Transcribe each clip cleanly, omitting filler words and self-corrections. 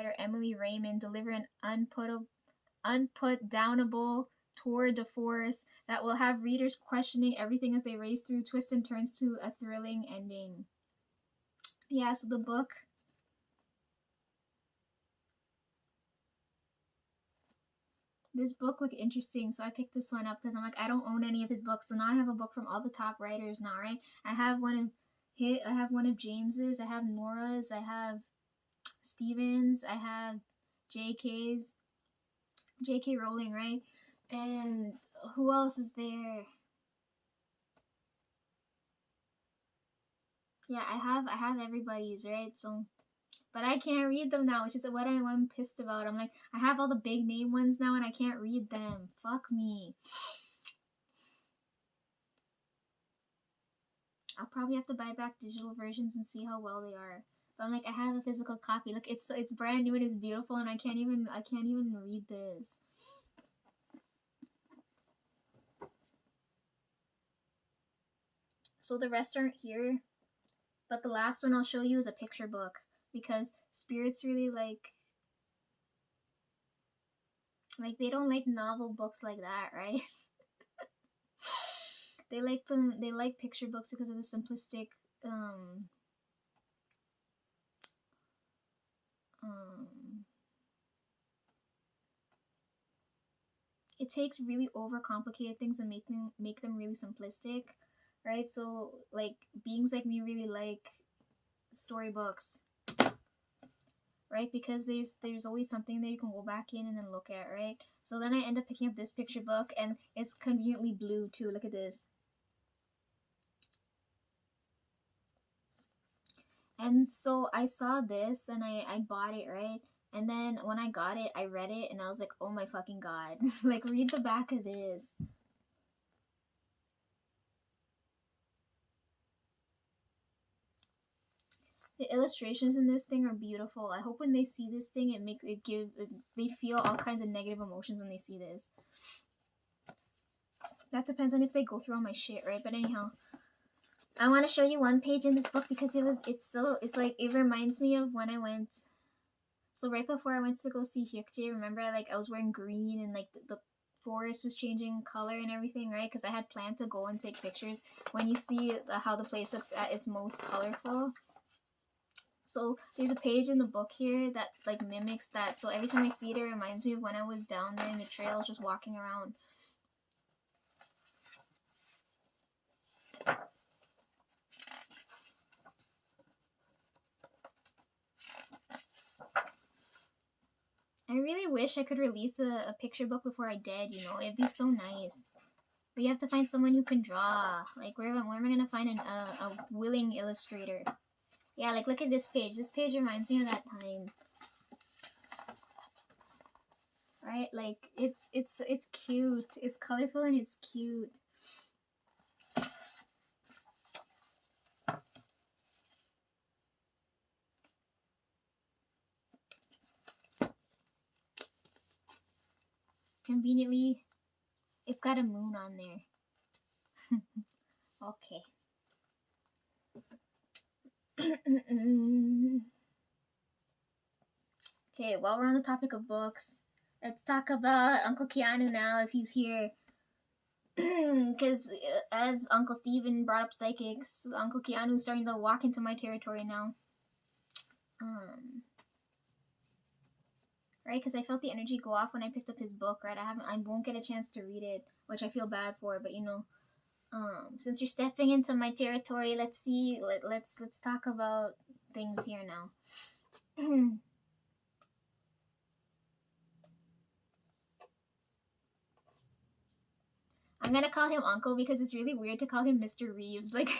writer Emily Raymond deliver an unputdownable tour de force that will have readers questioning everything as they race through twists and turns to a thrilling ending. Yeah, so the book. This book looked interesting, so I picked this one up because I'm like, I don't own any of his books, so now I have a book from all the top writers now, right? I have one of James's, I have Nora's, I have Stevens, I have JK's, JK Rowling, right? And who else is there? Yeah, I have everybody's, right? So, but I can't read them now, which is what I'm pissed about. I'm like, I have all the big name ones now and I can't read them. Fuck me. I'll probably have to buy back digital versions and see how well they are. But I'm like, I have a physical copy. Look, it's brand new and it's beautiful, and I can't even read this. So the rest aren't here, but the last one I'll show you is a picture book because spirits really like they don't like novel books like that, right? They like picture books because of the simplistic it takes really overcomplicated things and make them really simplistic, right? So like beings like me really like storybooks, right? Because there's always something there you can go back in and then look at, right? So then I end up picking up this picture book, and it's conveniently blue too. Look at this. And so I saw this and I bought it, right? And then when I got it, I read it and I was like, oh my fucking god. Like, read the back of this. The illustrations in this thing are beautiful. I hope when they see this thing, they feel all kinds of negative emotions when they see this. That depends on if they go through all my shit, right? But anyhow, I want to show you one page in this book because it reminds me of when I went. So right before I went to go see Hyukjae, remember I was wearing green and like the forest was changing color and everything, right? Because I had planned to go and take pictures when you see how the place looks at its most colorful. So there's a page in the book here that like mimics that. So every time I see it, it reminds me of when I was down there in the trail just walking around. I really wish I could release a picture book before I did, you know? It'd be so nice. But you have to find someone who can draw. Like, where am I going to find a willing illustrator? Yeah, like, look at this page. This page reminds me of that time. Right? Like, it's cute. It's colorful and it's cute. Conveniently, it's got a moon on there. Okay. Okay, while we're on the topic of books, let's talk about Uncle Keanu now, if he's here. Because as Uncle Steven brought up psychics, Uncle Keanu's starting to walk into my territory now. Right? Because I felt the energy go off when I picked up his book, right? I won't get a chance to read it, which I feel bad for, but you know, since you're stepping into my territory, let's talk about things here now. I'm gonna call him Uncle because it's really weird to call him Mr. Reeves. Like,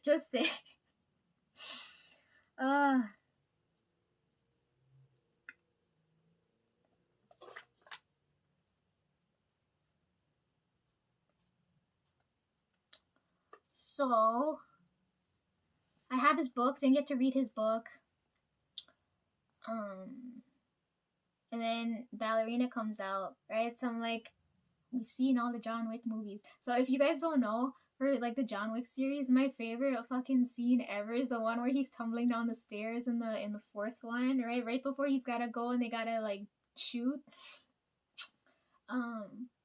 just say. So, I have his book. Didn't get to read his book. And then Ballerina comes out, right? So I'm like, we've seen all the John Wick movies. So if you guys don't know, for like the John Wick series, my favorite fucking scene ever is the one where he's tumbling down the stairs in the fourth one, right? Right before he's gotta go and they gotta like shoot.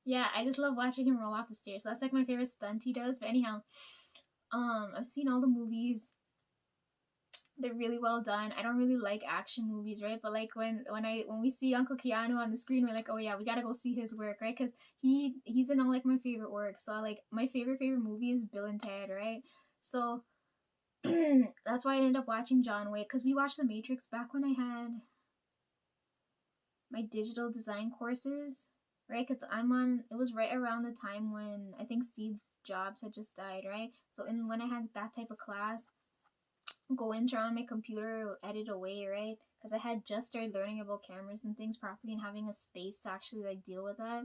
Yeah, I just love watching him roll off the stairs. So that's like my favorite stunt he does. But anyhow, I've seen all the movies. They're really well done. I don't really like action movies, right? But like when we see Uncle Keanu on the screen, we're like, oh yeah, we gotta go see his work, right? Because he's in all like my favorite work. So like my favorite movie is Bill and Ted, right? So that's why I ended up watching John Wick, because we watched The Matrix back when I had my digital design courses, right? Because it was right around the time when I think Steve Jobs had just died, right? So when I had that type of class, go in, turn on my computer, edit away, right? Because I had just started learning about cameras and things properly and having a space to actually like deal with that.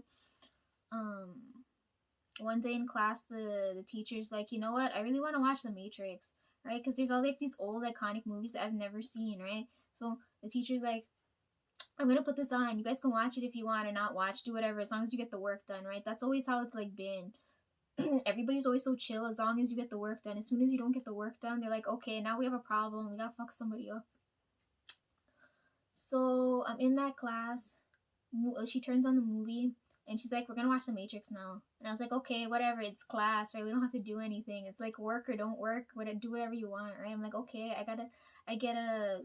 One day in class, the teacher's like, you know what? I really want to watch The Matrix, right? Because there's all like these old iconic movies that I've never seen, right? So the teacher's like, I'm gonna put this on. You guys can watch it if you want or not watch. Do whatever, as long as you get the work done, right? That's always how it's like been. Everybody's always so chill as long as you get the work done. As soon as you don't get the work done, they're like, okay, now we have a problem. We gotta fuck somebody up. So I'm in that class. She turns on the movie and she's like, we're gonna watch The Matrix now. And I was like, okay, whatever. It's class, right? We don't have to do anything. It's like work or don't work. Do whatever you want, right? I'm like, okay, I get a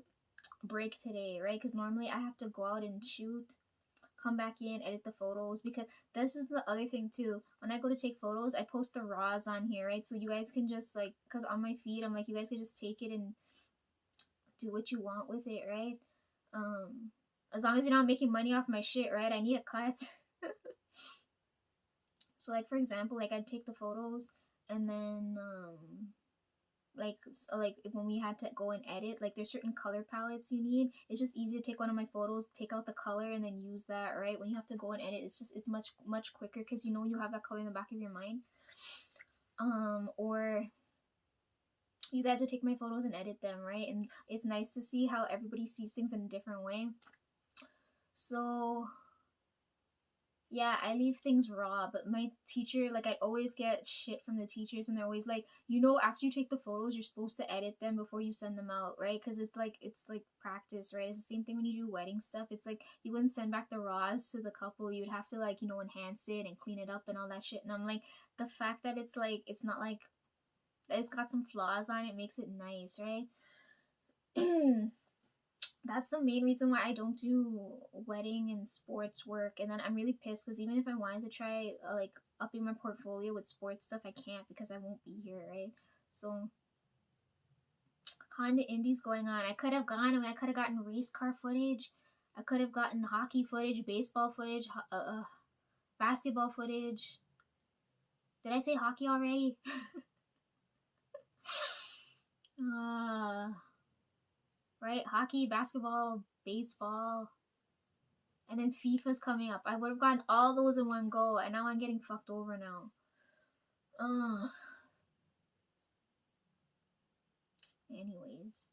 break today, right? Because normally I have to go out and shoot, come back in, edit the photos, because this is the other thing too. When I go to take photos, I post the raws on here, right? So you guys can just like, because on my feed, I'm like, you guys can just take it and do what you want with it, right? As long as you're not making money off my shit, right? I need a cut. So like for example, like I'd take the photos and then like when we had to go and edit, like there's certain color palettes you need. It's just easy to take one of my photos, take out the color, and then use that, right? When you have to go and edit, it's much quicker because you know you have that color in the back of your mind. Or you guys would take my photos and edit them, right? And it's nice to see how everybody sees things in a different way. So yeah, I leave things raw, but my teacher, like, I always get shit from the teachers, and they're always like, you know, after you take the photos, you're supposed to edit them before you send them out, right? Because it's like practice, right? It's the same thing when you do wedding stuff. It's like you wouldn't send back the raws to the couple. You'd have to like, you know, enhance it and clean it up and all that shit. And I'm like, the fact that it's like it's not like it's got some flaws on it makes it nice, right? That's the main reason why I don't do wedding and sports work. And then I'm really pissed because even if I wanted to try like upping my portfolio with sports stuff, I can't because I won't be here, right? So Honda Indies going on. I could have gone. I could have gotten race car footage. I could have gotten hockey footage, baseball footage, basketball footage. Did I say hockey already? Right? Hockey, basketball, baseball. And then FIFA's coming up. I would have gotten all those in one go, and now I'm getting fucked over now. Anyways.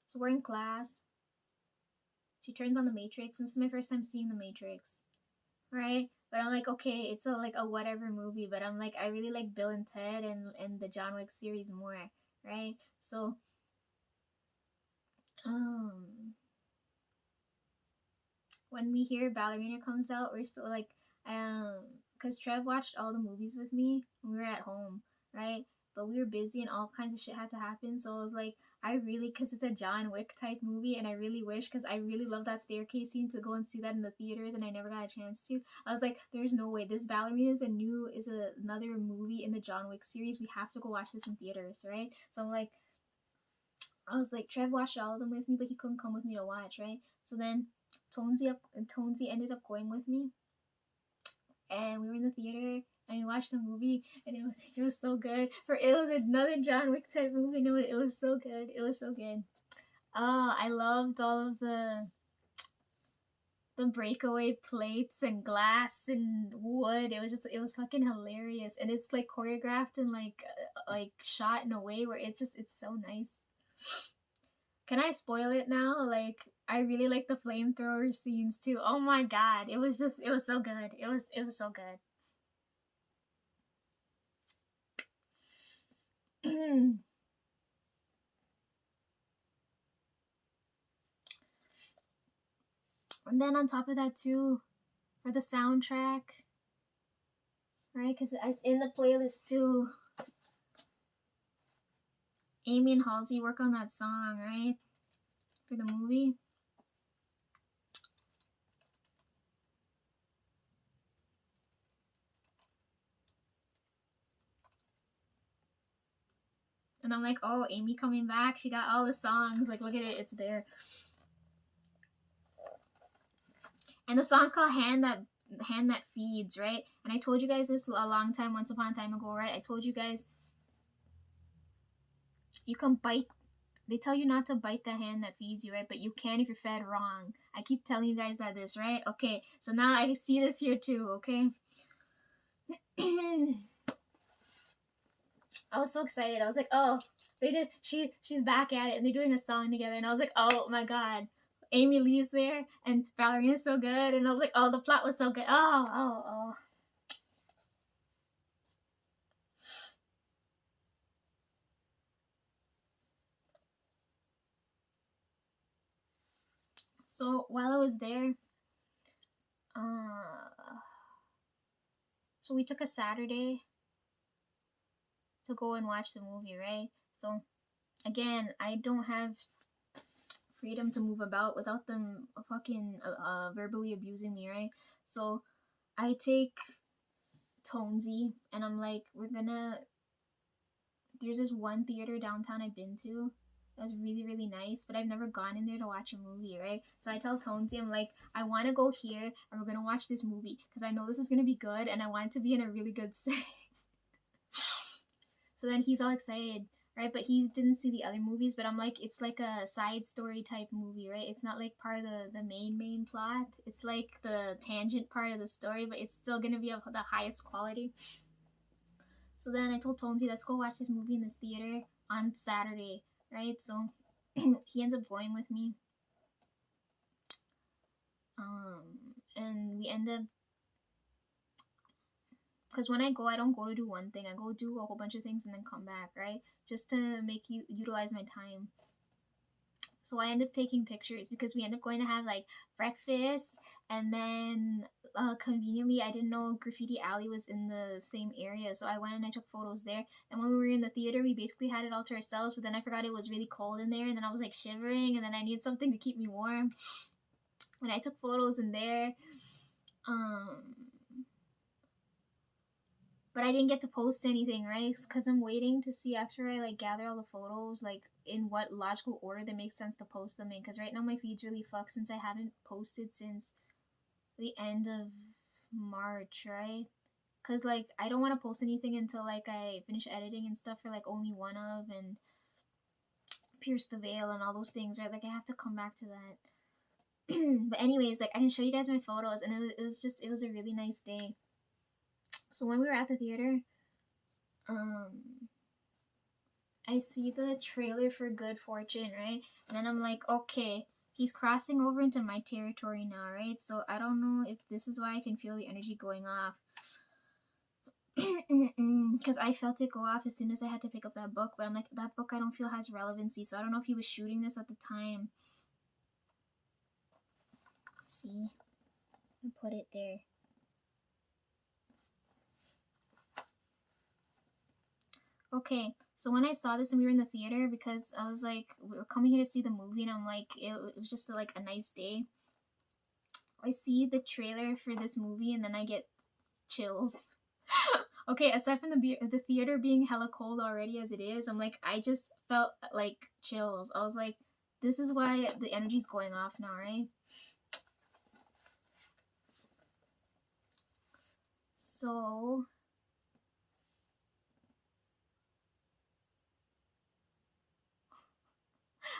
So we're in class. She turns on The Matrix. This is my first time seeing The Matrix. Right? But I'm like, okay, it's like a whatever movie, but I'm like, I really like Bill and Ted and the John Wick series more. Right? So when we hear Ballerina comes out, we're still like, because Trev watched all the movies with me when we were at home, right? But we were busy and all kinds of shit had to happen. So I was like, because it's a John Wick type movie, and I really wish, because I really love that staircase scene, to go and see that in the theaters, and I never got a chance to. I was like, there's no way. This Ballerina is another movie in the John Wick series. We have to go watch this in theaters, right? So I was like, Trev watched all of them with me, but he couldn't come with me to watch, right? So then Tonesy ended up going with me, and we were in the theater and we watched the movie, and it was so good. It was another John Wick type movie, and it was so good. It was so good. I loved all of the breakaway plates and glass and wood. It was fucking hilarious, and it's like choreographed and like shot in a way where it's so nice. Can I spoil it now? Like, I really like the flamethrower scenes too. Oh my god, it was so good. It was so good. And then on top of that too, for the soundtrack, right? Because it's in the playlist too. Amy and Halsey work on that song, right? For the movie. And I'm like, oh, Amy coming back. She got all the songs. Like, look at it. It's there. And the song's called Hand That Feeds, right? And I told you guys this a long time, once upon a time ago, right? I told you guys you can bite. They tell you not to bite the hand that feeds you, right? But you can if you're fed wrong. I keep telling you guys this, right? Okay, so now I see this here too, okay? I was so excited. I was like, oh, she's back at it and they're doing a song together. And I was like, oh my god. Amy Lee's there and Valerine's so good. And I was like, oh, the plot was so good. Oh. So while I was there, so we took a Saturday to go and watch the movie, right? So again, I don't have freedom to move about without them fucking verbally abusing me, right? So I take Tonesy and I'm like, there's this one theater downtown I've been to that's really, really nice, but I've never gone in there to watch a movie, right? So I tell Tonesy, I'm like, I want to go here and we're going to watch this movie because I know this is going to be good and I want it to be in a really good setting. So then he's all excited, right? But he didn't see the other movies, but I'm like, it's like a side story type movie, right? It's not like part of the main plot. It's like the tangent part of the story, but it's still gonna be of the highest quality. So then I told Tonesy, let's go watch this movie in this theater on Saturday, right? So he ends up going with me. And we end up, because when I go, I don't go to do one thing. I go do a whole bunch of things and then come back, right? Just to make you utilize my time. So I end up taking pictures because we end up going to have like breakfast, and then conveniently I didn't know Graffiti Alley was in the same area, so I went and I took photos there. And when we were in the theater, we basically had it all to ourselves, but then I forgot it was really cold in there, and then I was like shivering, and then I needed something to keep me warm. And I took photos in there. But I didn't get to post anything, right? Because I'm waiting to see after I like gather all the photos, like in what logical order that makes sense to post them in. Because right now my feed's really fucked since I haven't posted since the end of March, right? Because like I don't want to post anything until like I finish editing and stuff for like Only One of and Pierce the Veil and all those things, right? Like I have to come back to that. But anyways, like I can show you guys my photos, and it was a really nice day. So when we were at the theater, I see the trailer for Good Fortune, right? And then I'm like, okay, he's crossing over into my territory now, right? So I don't know if this is why I can feel the energy going off. Because I felt it go off as soon as I had to pick up that book, but I'm like, that book I don't feel has relevancy, so I don't know if he was shooting this at the time. See? I put it there. Okay, so when I saw this and we were in the theater, because I was like, we were coming here to see the movie, and I'm like, it was just like a nice day. I see the trailer for this movie, and then I get chills. Okay, aside from the theater being hella cold already as it is, I'm like, I just felt like chills. I was like, this is why the energy's going off now, right? So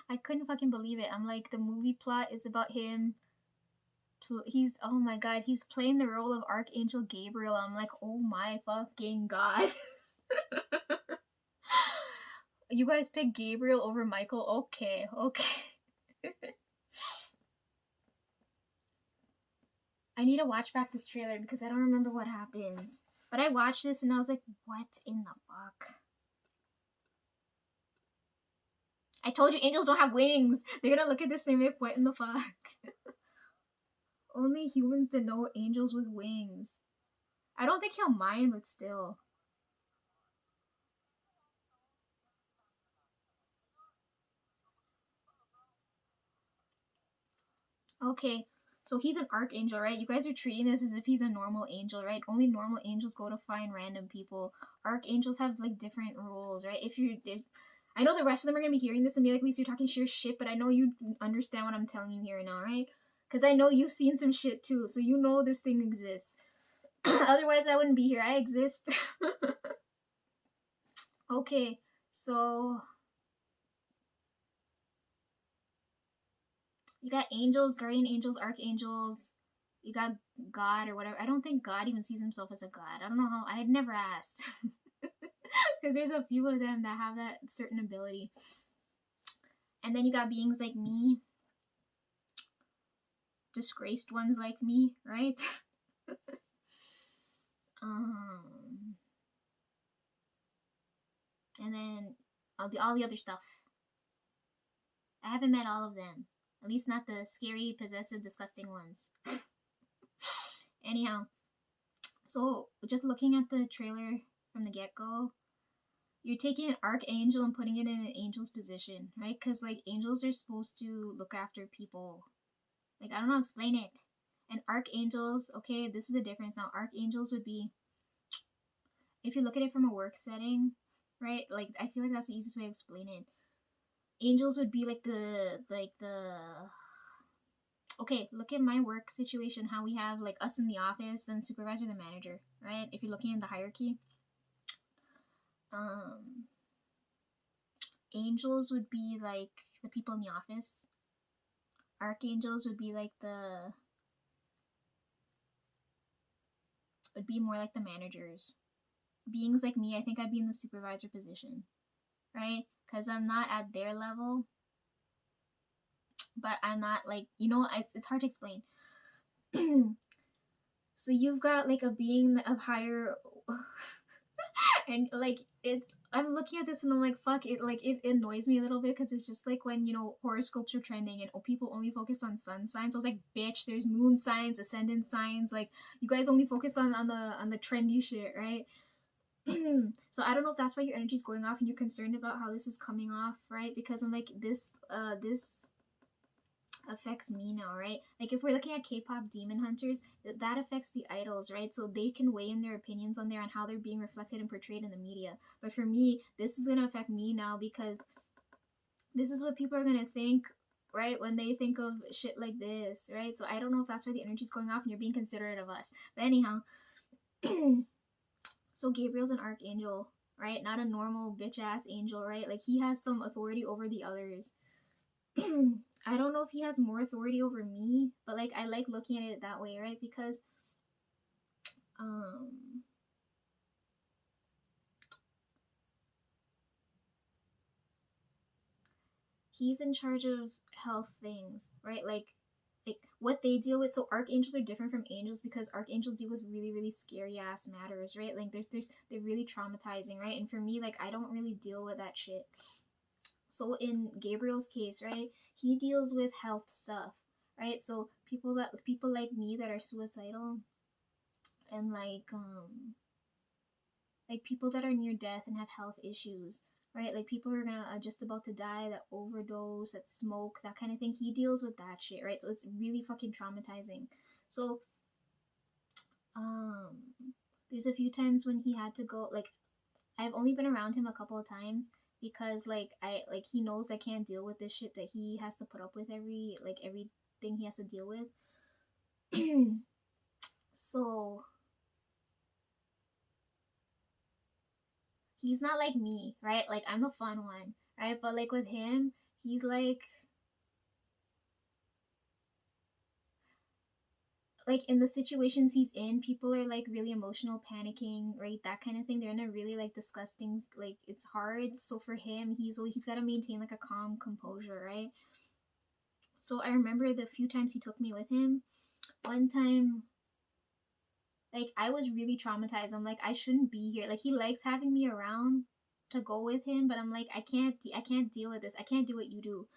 I couldn't fucking believe it. I'm like, the movie plot is about him. He's, oh my god, he's playing the role of Archangel Gabriel. I'm like, oh my fucking god. You guys pick Gabriel over Michael? Okay. I need to watch back this trailer because I don't remember what happens. But I watched this and I was like, what in the fuck? I told you angels don't have wings. They're gonna look at this and be like, what in the fuck? Only humans denote angels with wings. I don't think he'll mind, but still. Okay, so he's an archangel, right? You guys are treating this as if he's a normal angel, right? Only normal angels go to find random people. Archangels have like different rules, right? If I know the rest of them are gonna be hearing this and be like, Lisa, you're talking sheer shit, but I know you understand what I'm telling you here now, right? Because I know you've seen some shit too, so you know this thing exists. Otherwise, I wouldn't be here. I exist. Okay, so you got angels, guardian angels, archangels. You got God or whatever. I don't think God even sees himself as a god. I don't know how. I had never asked. Because there's a few of them that have that certain ability. And then you got beings like me, disgraced ones like me, right? And then all the other stuff. I haven't met all of them. At least not the scary, possessive, disgusting ones. Anyhow, so just looking at the trailer from the get-go, you're taking an archangel and putting it in an angel's position, right? Because like angels are supposed to look after people. Like, I don't know how to explain it. And archangels, okay, this is the difference. Now archangels would be, if you look at it from a work setting, right? Like, I feel like that's the easiest way to explain it. Angels would be like the okay, look at my work situation, how we have like us in the office, then the supervisor, the manager, right? If you're looking in the hierarchy. Angels would be like the people in the office. Archangels would be like would be more like the managers. Beings like me, I think I'd be in the supervisor position, right? Because I'm not at their level, but I'm not like, you know, it's hard to explain. So you've got like a being of higher and like I'm looking at this and I'm like, fuck it, like it annoys me a little bit because it's just like when, you know, horoscopes are trending and people only focus on sun signs. So I was like, bitch, there's moon signs, ascendant signs, like you guys only focus on the trendy shit, right? So I don't know if that's why your energy's going off and you're concerned about how this is coming off, right? Because I'm like, this affects me now, right? Like if we're looking at K-pop demon hunters, that affects the idols, right? So they can weigh in their opinions on there on how they're being reflected and portrayed in the media. But for me, this is gonna affect me now because this is what people are gonna think, right? When they think of shit like this, right? So I don't know if that's where the energy's going off and you're being considerate of us. But anyhow, so Gabriel's an archangel, right? Not a normal bitch ass angel, right? Like he has some authority over the others. I don't know if he has more authority over me, but like I like looking at it that way, right? Because he's in charge of health things, right? Like what they deal with. So archangels are different from angels because archangels deal with really, really scary ass matters, right? Like they're really traumatizing, right? And for me, like I don't really deal with that shit. So in Gabriel's case, right, he deals with health stuff, right? So people like me that are suicidal and like people that are near death and have health issues, right? Like people who are gonna just about to die, that overdose, that smoke, that kind of thing. He deals with that shit, right? So it's really fucking traumatizing. So there's a few times when he had to go, like I've only been around him a couple of times because like he knows I can't deal with this shit that he has to put up with everything he has to deal with. So he's not like me, right? Like I'm the fun one, right? But like with him, he's like in the situations he's in, people are like really emotional, panicking, right? That kind of thing. They're in a really like disgusting, like it's hard. So for him, he's got to maintain like a calm composure, right? So I remember the few times he took me with him. One time, like I was really traumatized. I'm like, I shouldn't be here. Like he likes having me around, to go with him, but I'm like, I can't deal with this. I can't do what you do.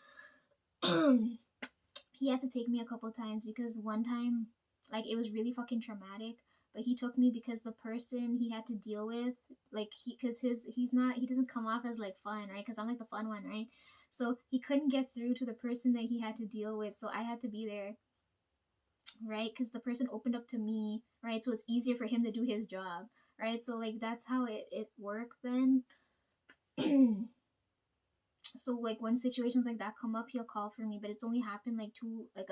He had to take me a couple times because one time, like, it was really fucking traumatic. But he took me because the person he had to deal with, like, he doesn't come off as like fun, right? Because I'm like the fun one, right? So he couldn't get through to the person that he had to deal with, so I had to be there, right? Because the person opened up to me, right? So it's easier for him to do his job, right? So like that's how it worked then. So like when situations like that come up, he'll call for me, but it's only happened like two, like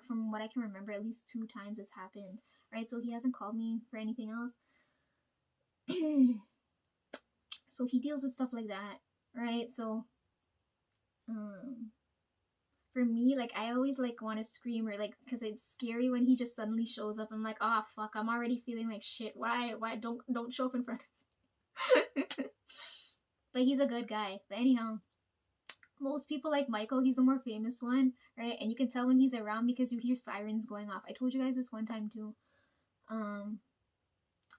from what I can remember, at least 2 times it's happened, right? So he hasn't called me for anything else. So he deals with stuff like that, right? So um for me, like I always like want to scream, or like, because it's scary when he just suddenly shows up. I'm like, oh fuck, I'm already feeling like shit. Why don't show up in front of me. But he's a good guy. But anyhow, most people like Michael, he's the more famous one, right? And you can tell when he's around because you hear sirens going off. I told you guys this one time too. Um,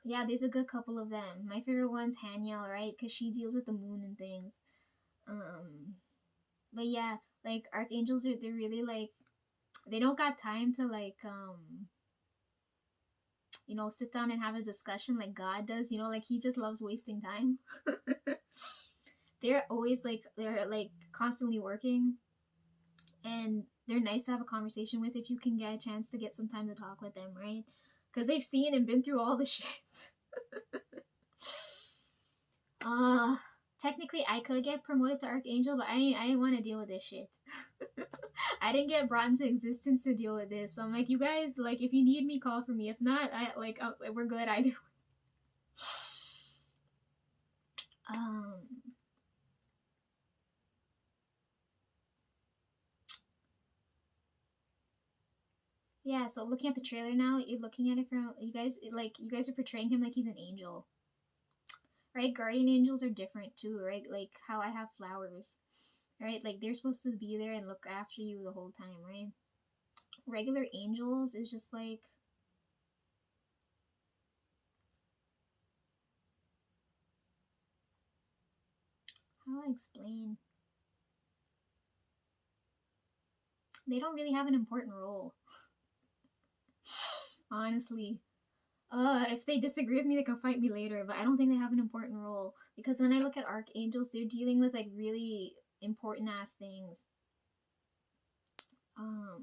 yeah, there's a good couple of them. My favorite one's Haniel, right? Because she deals with the moon and things. But yeah, like archangels they're really like, they don't got time to like sit down and have a discussion like God does. Like he just loves wasting time. They're like constantly working, and they're nice to have a conversation with if you can get a chance to get some time to talk with them, right? Because they've seen and been through all the shit. uh Technically I could get promoted to Archangel, but I didn't want to deal with this shit. I didn't get brought into existence to deal with this. So I'm like, you guys, like, if you need me, call for me. If not, we're good either. um yeah, so looking at the trailer now, you're looking at it from, you guys are portraying him like he's an angel, right? Guardian angels are different too, right? Like how I have flowers, right? Like they're supposed to be there and look after you the whole time, right? Regular angels is just like, how do I explain? They don't really have an important role. Honestly. If they disagree with me, they can fight me later, but I don't think they have an important role. Because when I look at archangels, they're dealing with like really important ass things.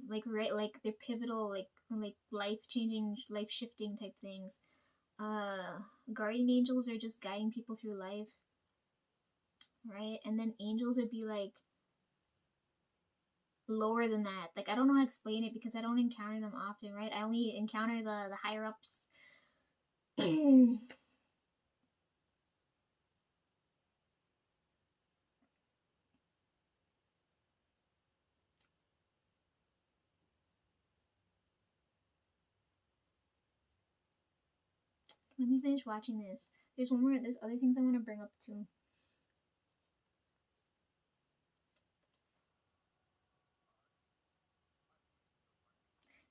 Like right, like they're pivotal, like life changing, life shifting type things. Uh, Guardian angels are just guiding people through life, right? And then angels would be like lower than that. Like I don't know how to explain it because I don't encounter them often, right? I only encounter the higher ups. Let me finish watching this. There's other things I want to bring up too.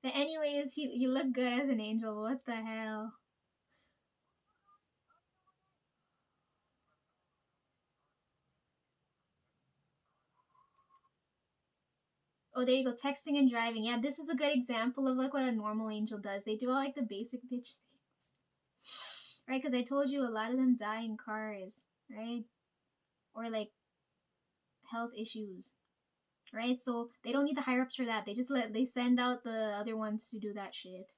But anyways, you look good as an angel. What the hell? Oh, there you go. Texting and driving. Yeah, this is a good example of like what a normal angel does. They do all like the basic bitch things, right? Because I told you a lot of them die in cars, right? Or like health issues, right? So they don't need the higher ups for that. They send out the other ones to do that shit.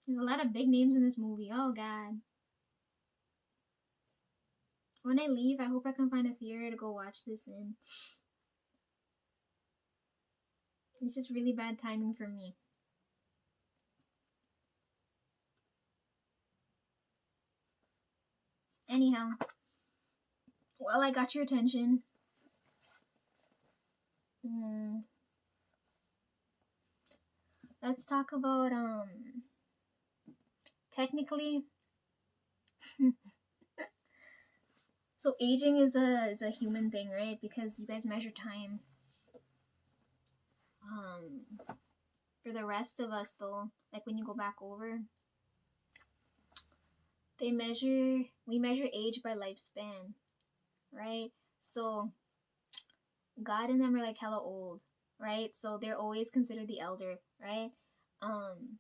There's a lot of big names in this movie. Oh god. When I leave, I hope I can find a theater to go watch this in. It's just really bad timing for me. Anyhow, well, I got your attention. let's talk about technically. So aging is a human thing, right? Because you guys measure time. Um, for the rest of us, though, like when you go back over, we measure age by lifespan, right? So God and them are like hella old, right? So they're always considered the elder, right? Um,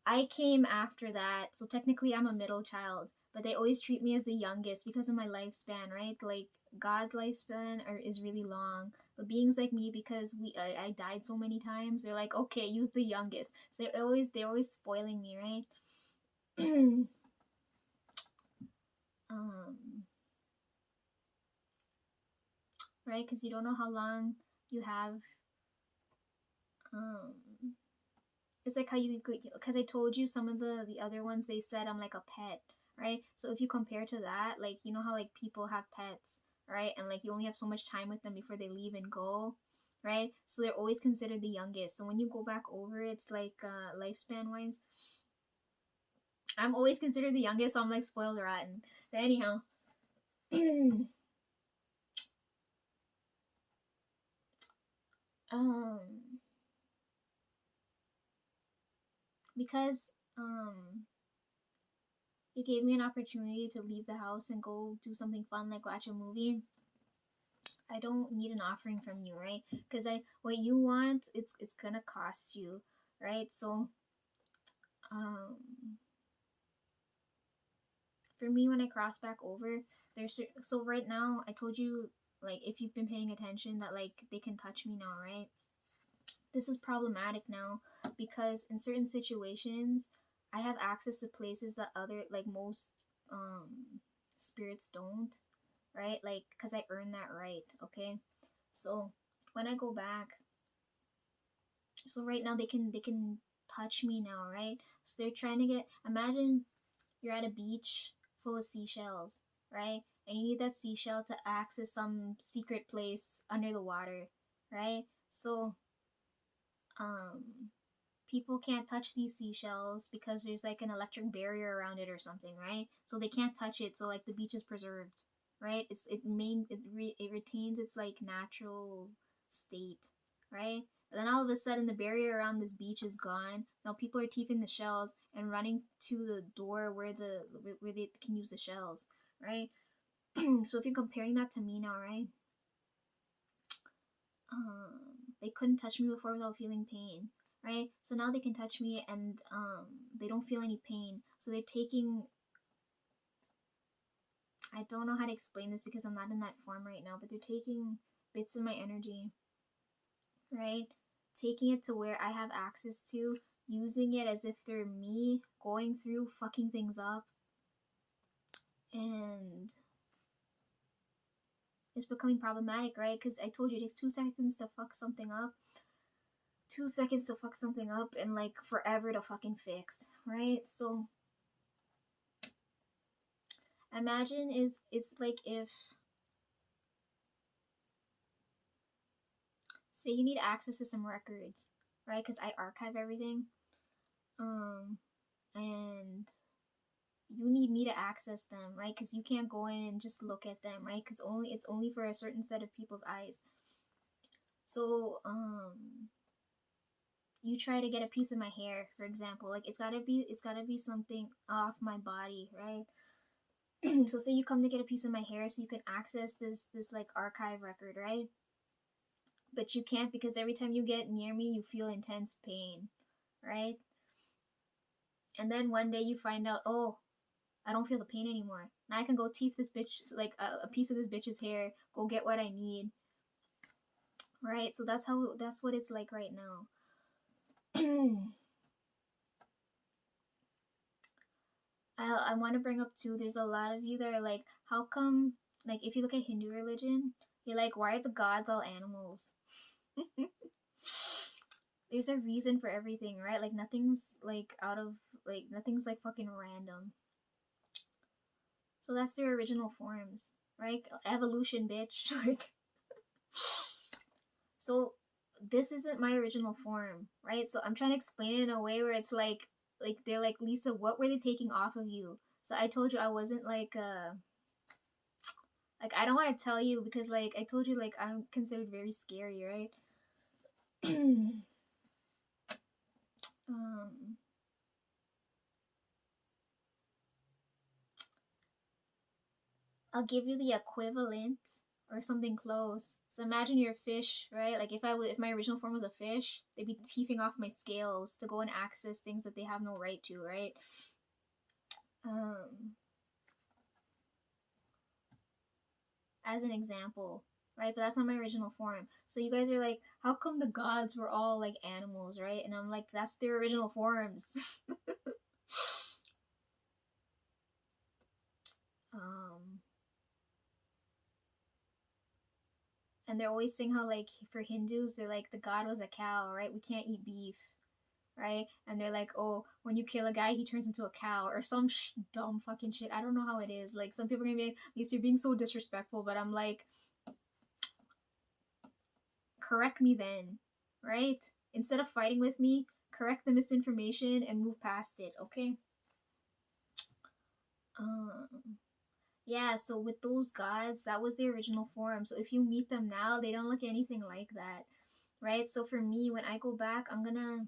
I came after that, so technically I'm a middle child, but they always treat me as the youngest because of my lifespan, right? Like God's lifespan is really long, but beings like me, because I died so many times, they're like, okay, use the youngest. So they're always spoiling me, right? um, right? Because you don't know how long you have. Um, it's like how you, because I told you some of the other ones, they said I'm like a pet, right? So if you compare to that, like you know how like people have pets, right? And like you only have so much time with them before they leave and go, right? So they're always considered the youngest. So when you go back over, it's like lifespan wise, I'm always considered the youngest. So I'm like spoiled rotten. But anyhow, um, because um you gave me an opportunity to leave the house and go do something fun like watch a movie. I don't need an offering from you, right? Because I what you want, it's gonna cost you, right? So um for me, when I cross back over, so right now I told you, like, if you've been paying attention, that like they can touch me now, right? This is problematic now because in certain situations I have access to places that other, like, most spirits don't, right? Like, because I earned that right, okay? So when I go back, so right now they can touch me now, right? So they're trying to get, imagine you're at a beach full of seashells, right? And you need that seashell to access some secret place under the water, right? So um people can't touch these seashells because there's like an electric barrier around it or something, right? So they can't touch it, so like the beach is preserved, right? It retains its like natural state, right? But then all of a sudden the barrier around this beach is gone. Now people are teething the shells and running to the door where they can use the shells, right? So if you're comparing that to me now, right? They couldn't touch me before without feeling pain, right? So now they can touch me and they don't feel any pain. So they're taking, I don't know how to explain this because I'm not in that form right now, but they're taking bits of my energy, right? Taking it to where I have access to, using it as if they're me, going through, fucking things up, and it's becoming problematic, right? Because I told you it takes 2 seconds to fuck something up. 2 seconds to fuck something up and like forever to fucking fix, right? So imagine is it's like if, say you need access to some records, right? Because I archive everything, um and you need me to access them, right? Because you can't go in and just look at them, right? Because it's only for a certain set of people's eyes. So you try to get a piece of my hair, for example, like it's gotta be something off my body, right? So say you come to get a piece of my hair so you can access this like archive record, right? But you can't because every time you get near me you feel intense pain, right? And then one day you find out, oh, I don't feel the pain anymore. Now I can go teeth this bitch, like a piece of this bitch's hair, go get what I need, right? So that's what it's like right now. I want to bring up too, there's a lot of you that are like, how come, like if you look at Hindu religion, you're like, why are the gods all animals? There's a reason for everything, right? Like nothing's like out of, like nothing's like fucking random. So that's their original forms, right? Evolution, bitch. Like, so this isn't my original form, right? So I'm trying to explain it in a way where it's like they're like, Lisa, what were they taking off of you? So I told you I wasn't like I don't want to tell you because like I told you like I'm considered very scary, right? um I'll give you the equivalent or something close. So imagine you're a fish, right? Like if my original form was a fish, they'd be teething off my scales to go and access things that they have no right to, right? Um, as an example, right? But that's not my original form. So you guys are like, how come the gods were all like animals, right? And I'm like, that's their original forms. um, and they're always saying how like for Hindus, they're like the god was a cow, right? We can't eat beef, right? And they're like, oh, when you kill a guy, he turns into a cow or some dumb fucking shit. I don't know how it is. Like some people are gonna be like, Lisa, you're being so disrespectful, but I'm like, correct me then, right? Instead of fighting with me, correct the misinformation and move past it, okay? Um, yeah, so with those gods, that was the original form. So if you meet them now, they don't look anything like that, right? So for me, when I go back, I'm gonna,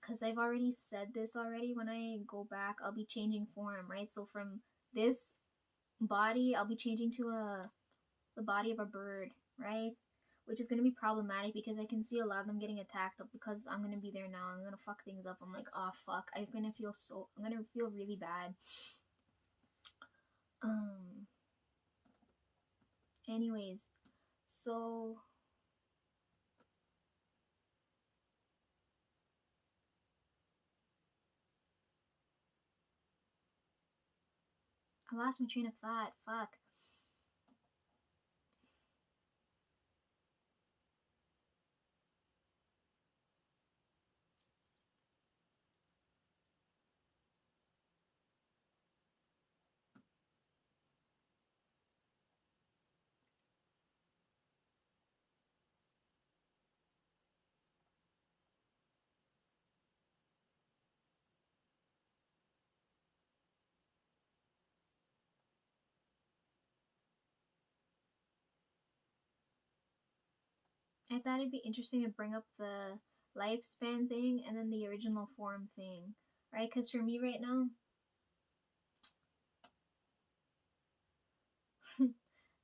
because I've already said this already, when I go back, I'll be changing form, right? So from this body, I'll be changing to the body of a bird, right? Which is gonna be problematic because I can see a lot of them getting attacked because I'm gonna be there now. I'm gonna fuck things up. I'm like, oh fuck. I'm gonna feel really bad. Um anyways, so I lost my train of thought. Fuck. I thought it'd be interesting to bring up the lifespan thing and then the original form thing, right? Because for me right now,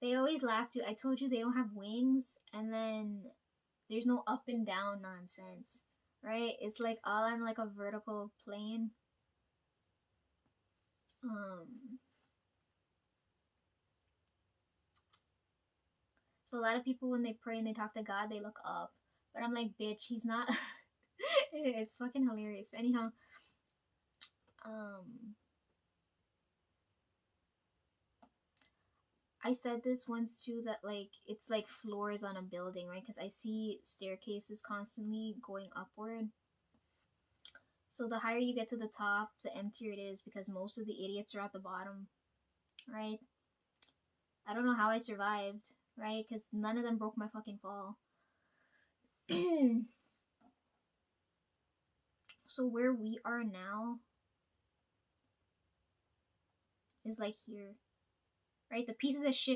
they always laugh too. I told you they don't have wings, and then there's no up and down nonsense, right? It's like all on like a vertical plane. Um, so a lot of people when they pray and they talk to God, they look up. But I'm like, bitch, he's not. It's fucking hilarious. But anyhow, um, I said this once too that like it's like floors on a building, right? Because I see staircases constantly going upward. So the higher you get to the top, the emptier it is because most of the idiots are at the bottom, right? I don't know how I survived, right? Because none of them broke my fucking fall. So where we are now is like here, right? The pieces of shit